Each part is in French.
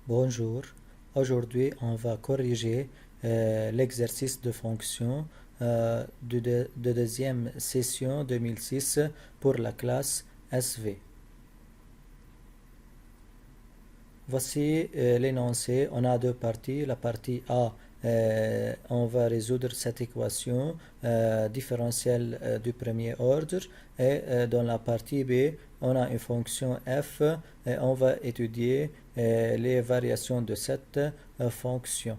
Bonjour, aujourd'hui on va corriger l'exercice de fonction de deuxième session 2006 pour la classe SV. Voici l'énoncé, on a deux parties. La partie A, on va résoudre cette équation différentielle du premier ordre, et dans la partie B, on a une fonction f et on va étudier les variations de cette fonction.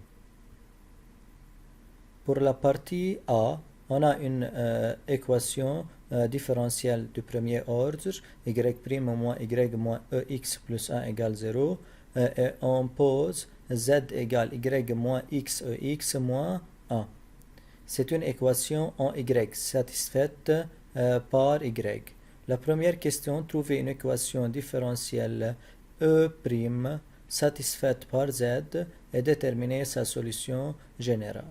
Pour la partie A, on a une équation différentielle du premier ordre, y' moins y moins ex plus 1 égale 0, et on pose z égale y moins x ex moins 1. C'est une équation en y satisfaite par y. La première question, trouver une équation différentielle e' satisfaite par z et déterminer sa solution générale.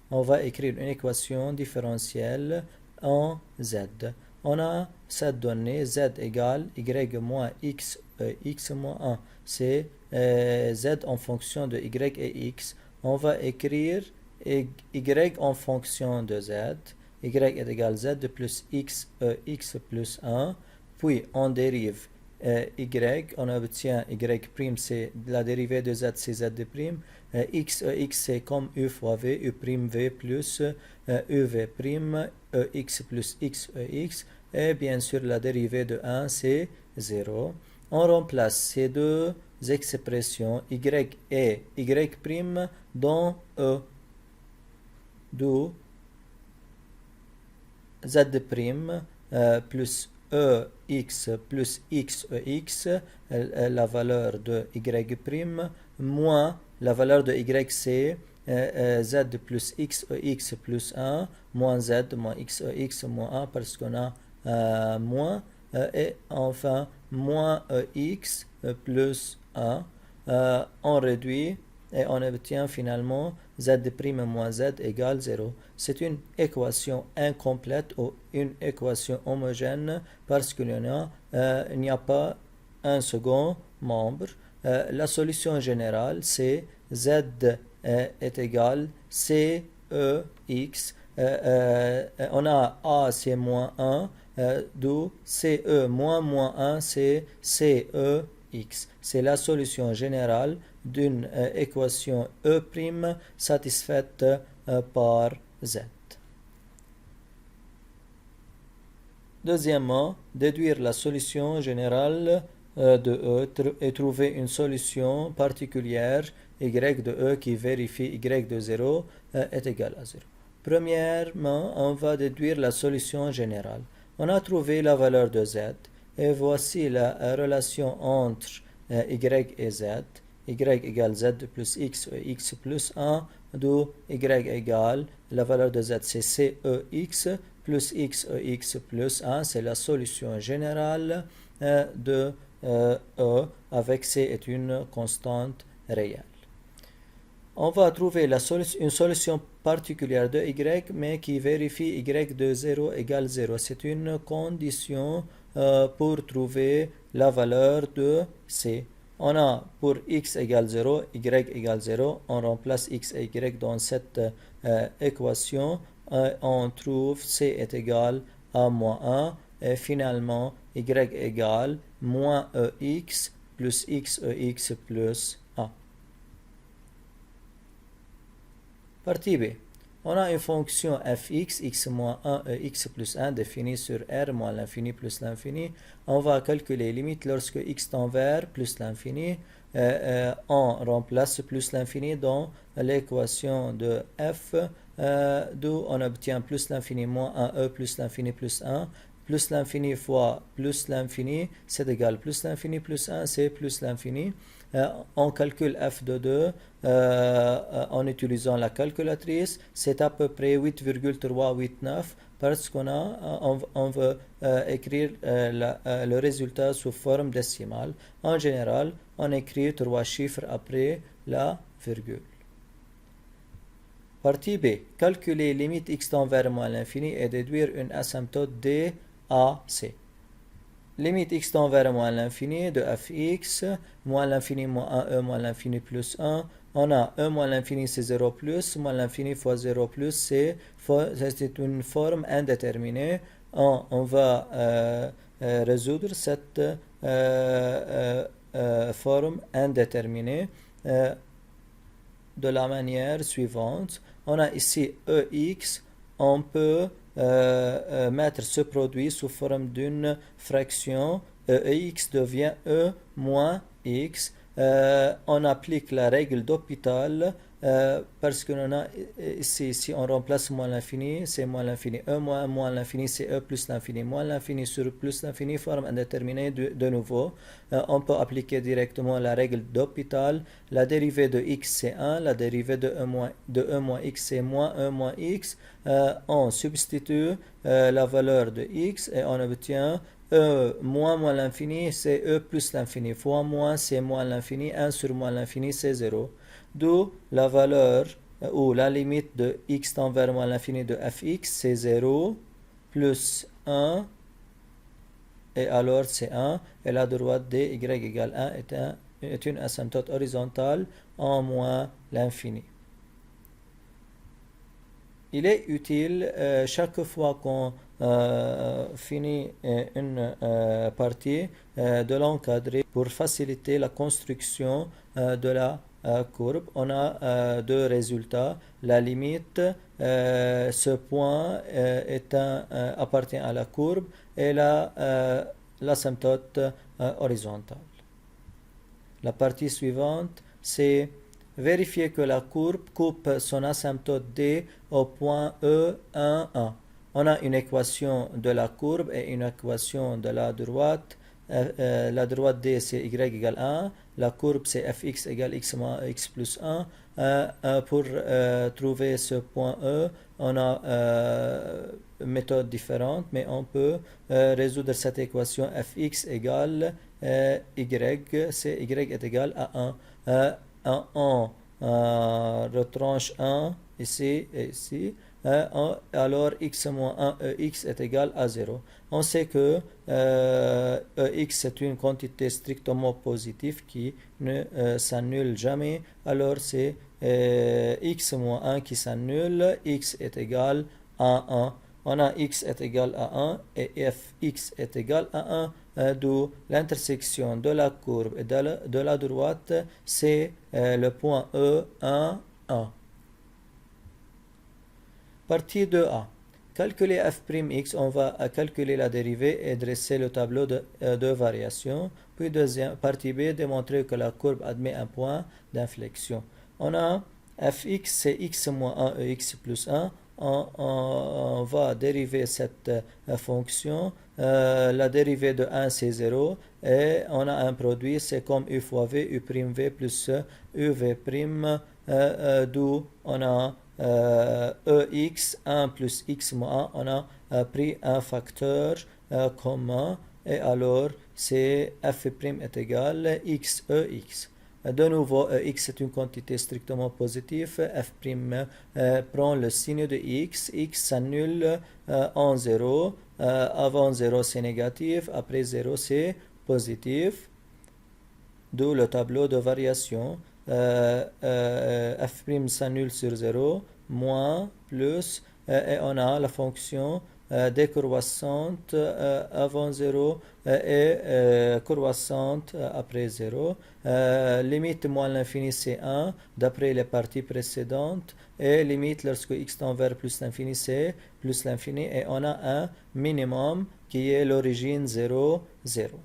On va écrire une équation différentielle en z. On a cette donnée z égale y moins x moins 1. C'est z en fonction de y et x. On va écrire y en fonction de z. Y est égal à z plus x plus 1. Puis on dérive y, on obtient y', c'est la dérivée de z, c'est z'. X c'est comme u fois v, u'v plus uv', ex plus x ex, et bien sûr la dérivée de 1 c'est 0. On remplace ces deux expressions y et y' dans e, d'où z' plus ex plus x ex, la valeur de y', moins la valeur de y c'est z plus x ex plus 1, moins z moins x ex moins 1, parce qu'on a moins, et enfin moins x plus 1. On réduit et on obtient finalement z' moins z égale 0. C'est une équation incomplète ou une équation homogène parce qu'il n'y a pas un second membre. La solution générale c'est z est égal c e x. On a a c'est moins 1, d'où ce moins 1 c'est ce x. C'est la solution générale d'une équation e' satisfaite par z. Deuxièmement, déduire la solution générale de e et trouver une solution particulière y de e qui vérifie y de 0 est égal à 0. Premièrement, on va déduire la solution générale. On a trouvé la valeur de z et voici la relation entre y et z. Y égale z plus x et x plus 1, d'où y égale la valeur de z c'est cex plus x et x plus 1, c'est la solution générale de e avec c est une constante réelle. On va trouver une solution particulière de y, mais qui vérifie y de 0 égale 0. C'est une condition pour trouver la valeur de c. On a pour x égale 0, y égale 0. On remplace x et y dans cette équation. On trouve c est égal à moins 1. Et finalement, y égale moins ex plus x ex plus 1. Partie B. On a une fonction fx, x moins 1 x plus 1 définie sur R moins l'infini plus l'infini. On va calculer limite lorsque x tend vers plus l'infini. On remplace plus l'infini dans l'équation de f, d'où on obtient plus l'infini moins 1 plus l'infini plus 1. Plus l'infini fois plus l'infini, c'est égal plus l'infini plus 1, c'est plus l'infini. On calcule f de 2 en utilisant la calculatrice. C'est à peu près 8,389 parce on veut écrire le résultat sous forme décimale. En général, on écrit 3 chiffres après la virgule. Partie B. Calculer limite x tend vers moins l'infini et déduire une asymptote d à c. limite x tend vers moins l'infini de fx, moins l'infini moins 1e moins l'infini plus 1. On a e moins l'infini c'est 0 plus, moins l'infini fois 0 plus, c'est une forme indéterminée. On va résoudre cette forme indéterminée de la manière suivante. On a ici EX, on peut mettre ce produit sous forme d'une fraction. EX devient E moins X. On applique la règle d'Hopital parce que on a ici, si on remplace moins l'infini, c'est moins l'infini. E moins l'infini, c'est E plus l'infini. Moins l'infini sur plus l'infini, forme indéterminée de nouveau. On peut appliquer directement la règle d'Hopital. La dérivée de x, c'est 1. La dérivée de E moins x, c'est moins E moins x. On substitue la valeur de x et on obtient E moins l'infini, c'est E plus l'infini. Fois moins, c'est moins l'infini. 1 sur moins l'infini, c'est 0. D'où la valeur ou la limite de x tend vers moins l'infini de fx, c'est 0 plus 1. Et alors, c'est 1. Et la droite dy égale 1 est une asymptote horizontale en moins l'infini. Il est utile chaque fois qu'on finit une partie de l'encadrer pour faciliter la construction de la courbe. On a deux résultats. La limite, ce point appartient à la courbe et l'asymptote horizontale. La partie suivante, c'est vérifier que la courbe coupe son asymptote D au point E 1, 1. On a une équation de la courbe et une équation de la droite. La droite D c'est y égale 1. La courbe c'est fx égale x moins x plus 1. Pour trouver ce point E, on a une méthode différente, mais on peut résoudre cette équation fx égale y, c'est y est égal à 1. On retranche 1 ici et ici. Alors x moins 1 ex est égal à 0. On sait que ex est une quantité strictement positive qui ne s'annule jamais. Alors c'est x moins 1 qui s'annule. X est égal à 1. On a x est égal à 1 et fx est égal à 1. D'où l'intersection de la courbe et de la droite, c'est le point E 1, 1. Partie 2a. Calculer f'x, on va calculer la dérivée et dresser le tableau de variation. Puis partie B, démontrer que la courbe admet un point d'inflexion. On a fx, c'est x moins 1 ex plus 1. On va dériver cette fonction. La dérivée de 1 c'est 0 et on a un produit, c'est comme u fois v, u' v plus uv', d'où on a ex 1 plus x moins 1, on a pris un facteur commun et alors c'est f' est égal x ex. De nouveau, x est une quantité strictement positive. F' prend le signe de x. X s'annule en 0. Avant 0, c'est négatif. Après 0, c'est positif. D'où le tableau de variation. F' s'annule sur 0. Moins, plus. Et on a la fonction décroissante avant 0 et croissante après 0. Limite moins l'infini c'est 1 d'après les parties précédentes et limite lorsque x tend vers plus l'infini c'est plus l'infini et on a un minimum qui est l'origine 0, 0.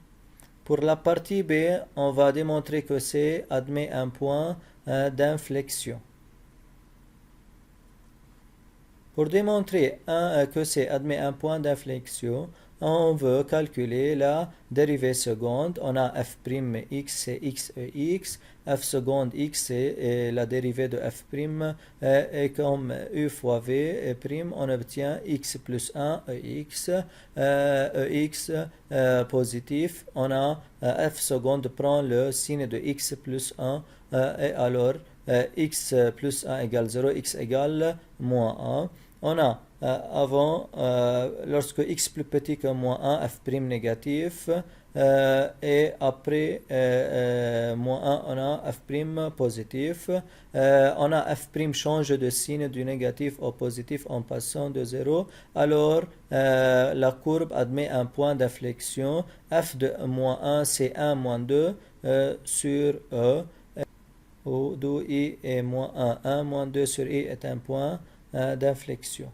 Pour la partie B, on va démontrer que C admet un point d'inflexion. Pour démontrer que C admet un point d'inflexion, on veut calculer la dérivée seconde. On a f'x, c'est x e x. F seconde x, c'est la dérivée de f'. Et comme u fois v', on obtient x plus 1 ex. Ex positif. On a f seconde prend le signe de x plus 1. Et alors x plus 1 égale 0, x égale moins 1. On a avant, lorsque x plus petit que moins 1, f' négatif, et après moins 1, on a f' positif. On a f' change de signe du négatif au positif en passant de 0. Alors, la courbe admet un point d'inflexion. F de moins 1, c'est 1 moins 2 sur E. D'où I est moins 1. 1 moins 2 sur I est un point d'inflexion.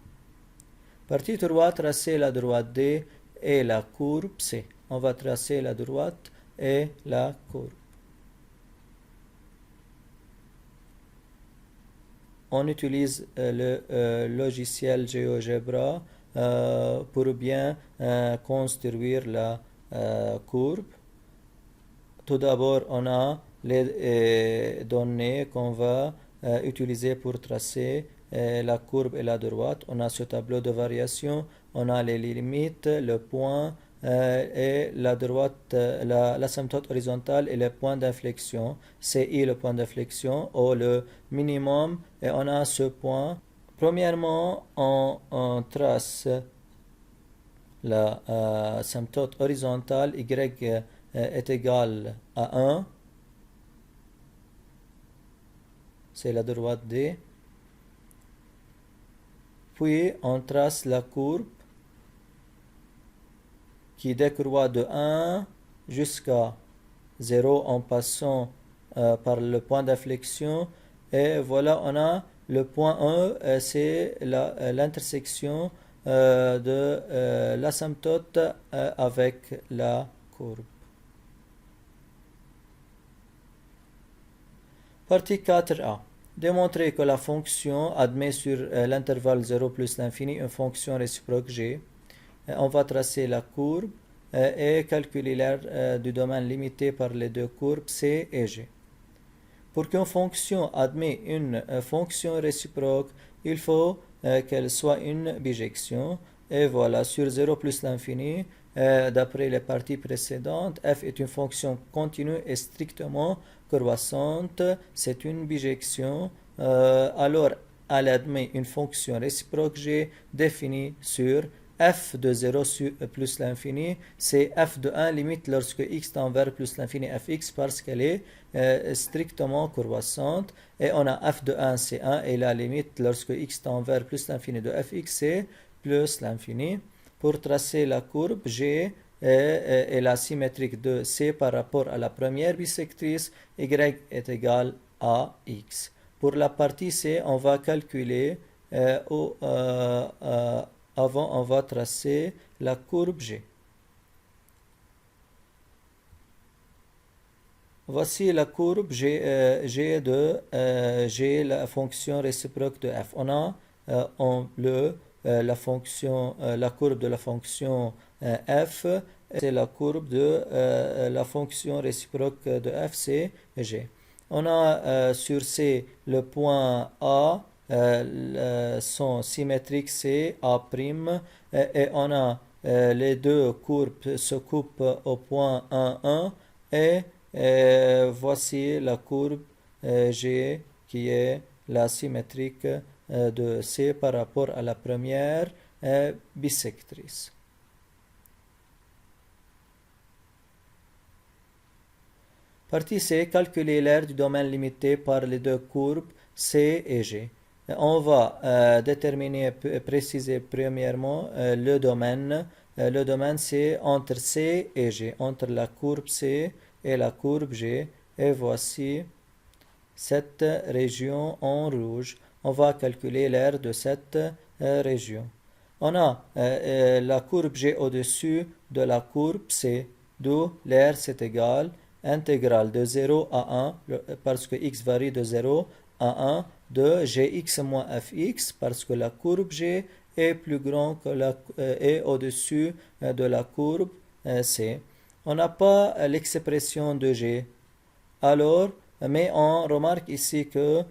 Partie 3, tracer la droite D et la courbe C. On va tracer la droite et la courbe. On utilise le logiciel GeoGebra pour bien construire la courbe. Tout d'abord, on a les données qu'on va utiliser pour tracer la courbe et la droite. On a ce tableau de variation, on a les limites, le point et la droite, l'asymptote horizontale et le point d'inflexion. CI le point d'inflexion, O le minimum, et on a ce point. Premièrement, on trace la asymptote horizontale, Y est égal à 1. C'est la droite D. Puis on trace la courbe qui décroît de 1 jusqu'à 0 en passant par le point d'inflexion. Et voilà, on a le point E, c'est l'intersection de l'asymptote avec la courbe. Partie 4a. Démontrer que la fonction admet sur l'intervalle 0 plus l'infini une fonction réciproque g. On va tracer la courbe et calculer l'aire du domaine limité par les deux courbes C et G. Pour qu'une fonction admet une fonction réciproque, il faut qu'elle soit une bijection. Et voilà, sur 0 plus l'infini, d'après les parties précédentes, f est une fonction continue et strictement croissante. C'est une bijection. Alors, elle admet une fonction réciproque g définie sur f de 0 plus l'infini, c'est f de 1 limite lorsque x tend vers plus l'infini fx parce qu'elle est strictement croissante. Et on a f de 1 c'est 1 et la limite lorsque x tend vers plus l'infini de fx c'est plus l'infini. Pour tracer la courbe, G est la symétrique de C par rapport à la première bisectrice, y est égal à x. Pour la partie C, on va calculer avant, on va tracer la courbe G. Voici la courbe G de G, la fonction réciproque de f. On a en bleu la courbe de la fonction f, c'est la courbe de la fonction réciproque de f, c'est G. On a sur C le point A, son symétrique c'est A', et on a les deux courbes se coupent au point 1, 1, et voici la courbe G qui est la symétrique de C par rapport à la première bisectrice. Partie C, calculer l'aire du domaine limité par les deux courbes C et G. On va déterminer, préciser premièrement le domaine. Le domaine c'est entre C et G, entre la courbe C et la courbe G. Et voici cette région en rouge. On va calculer l'aire de cette région. On a la courbe G au-dessus de la courbe C, d'où l'aire c'est égal intégrale de 0 à 1, parce que x varie de 0 à 1, de gx moins fx, parce que la courbe G est plus grande que est au-dessus de la courbe C. On n'a pas l'expression de G. Alors, mais on remarque ici que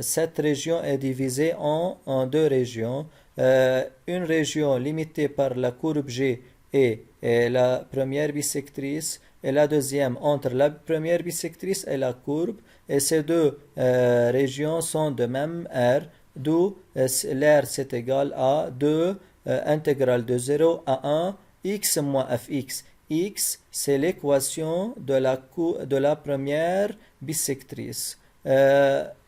cette région est divisée en deux régions. Une région limitée par la courbe G et la première bisectrice, et la deuxième entre la première bisectrice et la courbe. Et ces deux régions sont de même aire. d'où l'air c'est égal à 2 intégrale de 0 à 1 x moins fx. X, c'est l'équation de la première bisectrice.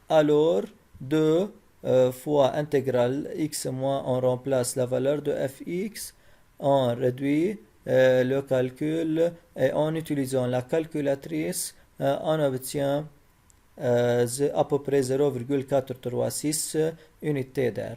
Alors, 2 fois intégrale x moins, on remplace la valeur de fx, on réduit le calcul et en utilisant la calculatrice, on obtient à peu près 0,436 unités d'air.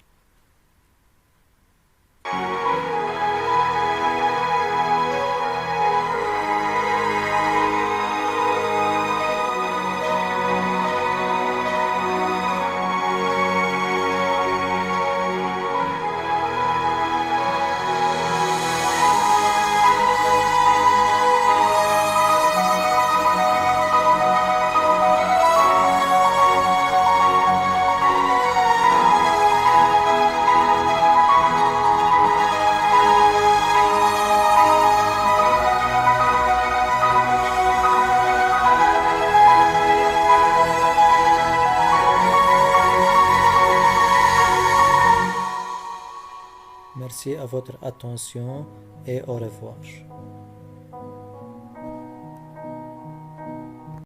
Merci à votre attention et au revoir.